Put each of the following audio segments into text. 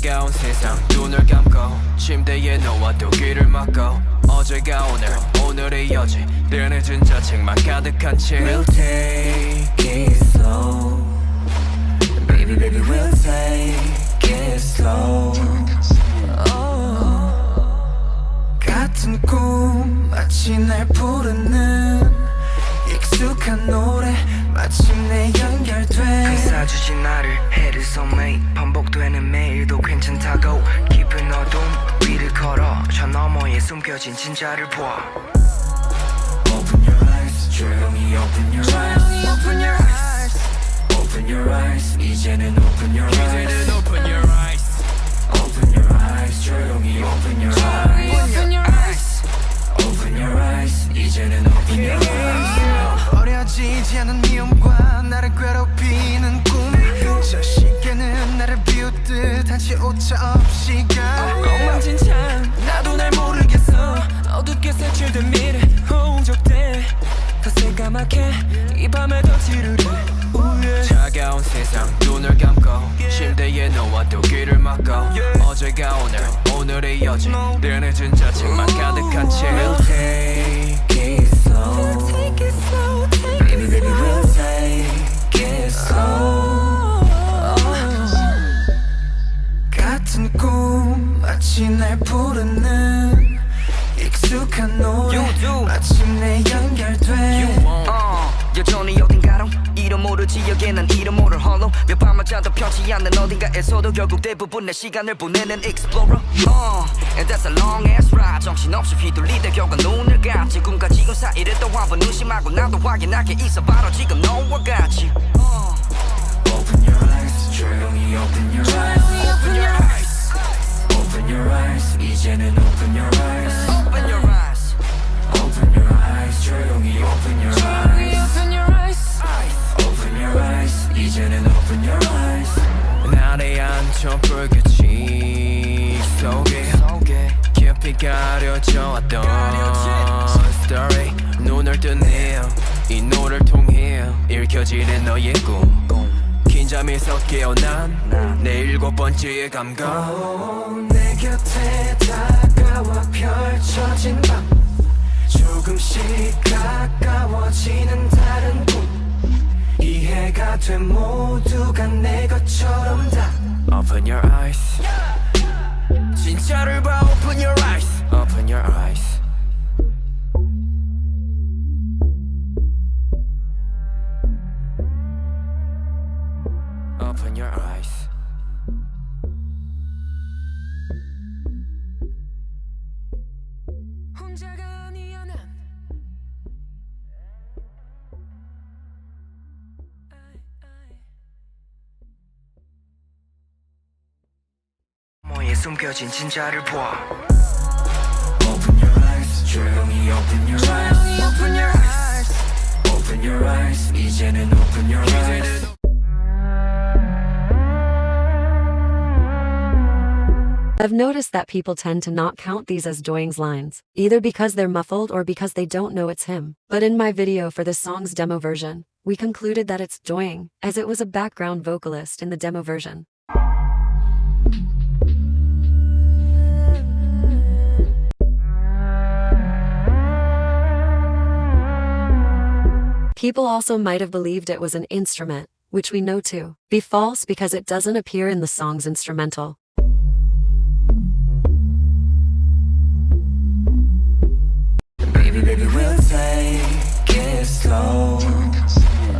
차가운 세상 눈을 감고 침대에 누워도 귀를 막고 어제가 오늘의 여지 늘 늦은 자책만 가득한 채 We'll take it slow Baby baby we'll take it slow 같은 꿈 마치 날 부르는 익숙한 노래 마침내 연결돼 감싸주지 나를 해를 섬에 반복되는 매일도 괜찮다고 깊은 어둠 위를 걸어 저 너머에 숨겨진 진짜를 봐 Open your eyes 조용히 open your eyes Open your eyes Open your eyes 이제는 open your eyes Open your eyes Open your eyes 조용히 open your eyes Open your eyes Open your eyes 이제는 open your eyes 어려지지 않은 미움과 나를 괴롭히는 꿈저 시계는 나를 비웃듯 한치 오차 없이 가 엉망진창 나도 날 모르겠어 어둡게 색칠된 미래 호적돼 더 새까맣게 이 밤에 더 지르래 차가운 세상 눈을 감고 침대에 누워도 귀를 막고 어제가 오늘의 여지 늘 늦은 자책만 가득한 채 We'll take it slow Baby baby we'll take it slow 같은 꿈 마치 날 부르는 익숙한 노래 마침내 연결돼 여전히 어딘가로 이름 모르지 여기에 난 이름 모를 홀로 몇 밤을 자도 펴지 않는 어딘가에서도 결국 대부분 내 시간을 보내는 explorer And that's a long ass ride 정신없이 휘둘리다 결국 눈을 감지 꿈과 지금 사이를 또 한 번 의심하고 나도 확인하게 있어 바로 지금 너와 같이 Open your eyes 조용히 open your eyes Open your eyes Open your eyes 이제는 open your eyes Open your eyes Open your eyes 조용히 open your eyes Open your eyes Open your eyes 이제는 open your eyes 날에 앉혀 불빛이 속에 깊이 가려져 왔던 story 눈을 뜨네 이 노래를 통해 읽혀지는 너의 꿈 긴 잠에서 깨어난 내 일곱 번째의 감각 내 곁에 다가와 펼쳐진 밤 조금씩 가까워지는 다른 꿈 이해가 돼 모두가 내 것처럼 다 Open your eyes 진짜를 봐 Open your eyes Open your eyes Open your eyes 혼자가 아니야 난 너머에 숨겨진 진짜를 봐 Open your eyes 조용히 open your eyes Open your eyes Open your eyes 이제는 open your eyes I've noticed that people tend to not count these as doyoung's lines, either because they're muffled or because they don't know it's him. But in my video for the song's demo version, we concluded that it's doyoung, as it was a background vocalist in the demo version. People also might have believed it was an instrument, which we know to be false because it doesn't appear in the song's instrumental. Baby baby we'll take it slow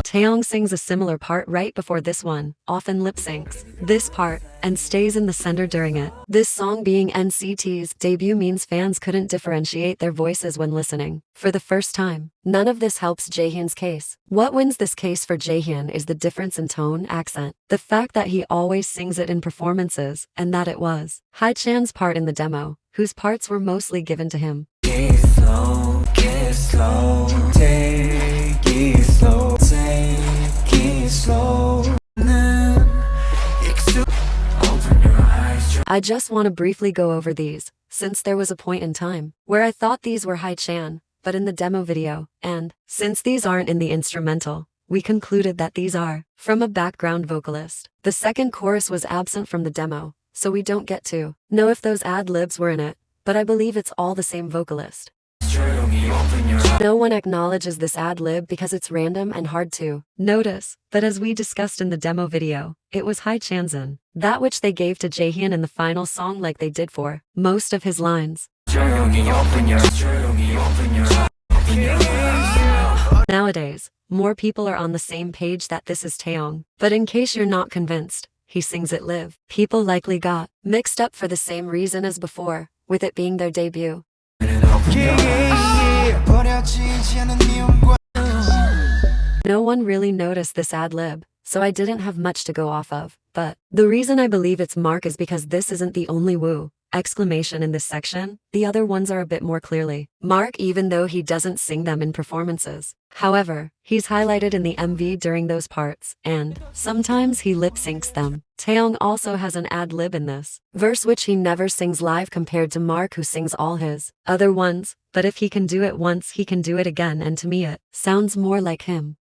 Taeyong sings a similar part right before this one, often lip syncs this part, and stays in the center during it. This song being NCT's debut means fans couldn't differentiate their voices when listening. For the first time, none of this helps Jaehyun's case. What wins this case for Jaehyun is the difference in tone, accent, the fact that he always sings it in performances, and that it was haechan's part in the demo, whose parts were mostly given to him. Get slow, take it slow, take it slow. Open your eyes. I just want to briefly go over these, since there was a point in time where I thought these were haechan, but in the demo video, and since these aren't in the instrumental, we concluded that these are from a background vocalist. The second chorus was absent from the demo, so we don't get to know if those ad-libs were in it, but I believe it's all the same vocalist. No one acknowledges this ad-lib because it's random and hard to notice, but as we discussed in the demo video, it was haechan, that which they gave to Jaehyun in the final song like they did for most of his lines. Nowadays, more people are on the same page that this is taeyong, but in case you're not convinced, he sings it live. People likely got mixed up for the same reason as before, with it being their debut. No one really noticed this ad-lib, so I didn't have much to go off of, but the reason I believe it's Mark is because this isn't the only woo exclamation in this section. The other ones are a bit more clearly Mark, even though he doesn't sing them in performances. However, he's highlighted in the MV during those parts, and sometimes he lip-syncs them. Taeyong also has an ad-lib in this verse which he never sings live compared to Mark, who sings all his other ones, but if he can do it once he can do it again, and to me it sounds more like him.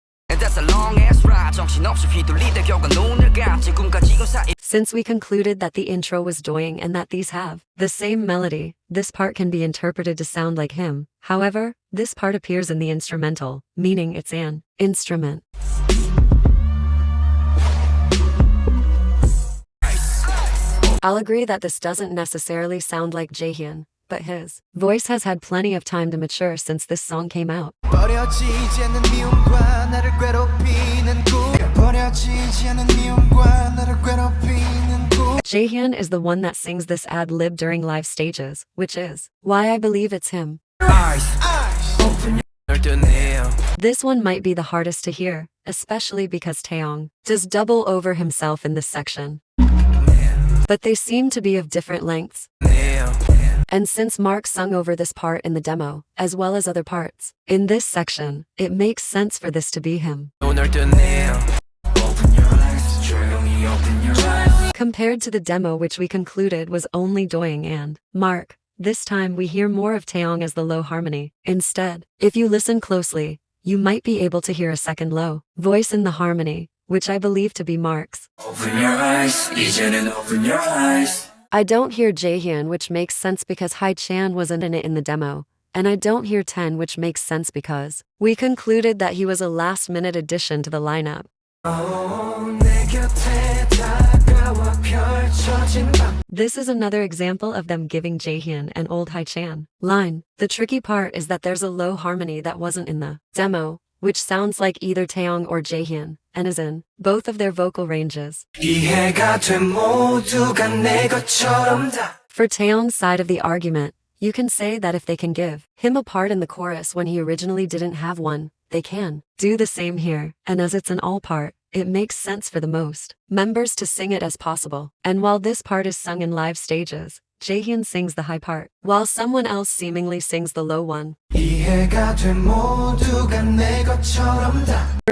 Since we concluded that the intro was doyoung and that these have the same melody, this part can be interpreted to sound like him. However, this part appears in the instrumental, meaning it's an instrument. I'll agree that this doesn't necessarily sound like Jaehyun, but his voice has had plenty of time to mature since this song came out. Jaehyun is the one that sings this ad-lib during live stages, which is why I believe it's him. This one might be the hardest to hear, especially because Taeyong does double over himself in this section. But they seem to be of different lengths. And since Mark sung over this part in the demo, as well as other parts in this section, it makes sense for this to be him. Compared to the demo, which we concluded was only doyoung and Mark, this time we hear more of Taeyong as the low harmony. Instead, if you listen closely, you might be able to hear a second low voice in the harmony, which I believe to be Mark's. Open your eyes, 이제는 open your eyes. I don't hear Jaehyun, which makes sense because haechan wasn't in it in the demo, and I don't hear 10, which makes sense because we concluded that he was a last-minute addition to the lineup. This is another example of them giving Jaehyun an old haechan line. The tricky part is that there's a low harmony that wasn't in the demo, which sounds like either Taeyong or Jaehyun, and is in both of their vocal ranges. For Taeyong's side of the argument, you can say that if they can give him a part in the chorus when he originally didn't have one, they can do the same here, and as it's an all part, it makes sense for the most members to sing it as possible. And while this part is sung in live stages, Jaehyun sings the high part, while someone else seemingly sings the low one. For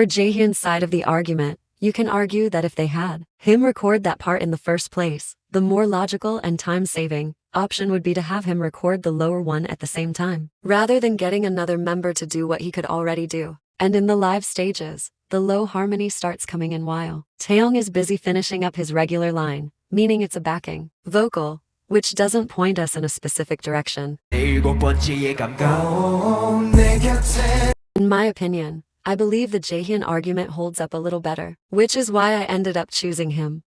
Jaehyun's side of the argument, you can argue that if they had him record that part in the first place, the more logical and time-saving option would be to have him record the lower one at the same time, rather than getting another member to do what he could already do. And in the live stages, the low harmony starts coming in while Taeyong is busy finishing up his regular line, meaning it's a backing vocal, which doesn't point us in a specific direction. In my opinion, I believe the Jaehyun argument holds up a little better, which is why I ended up choosing him.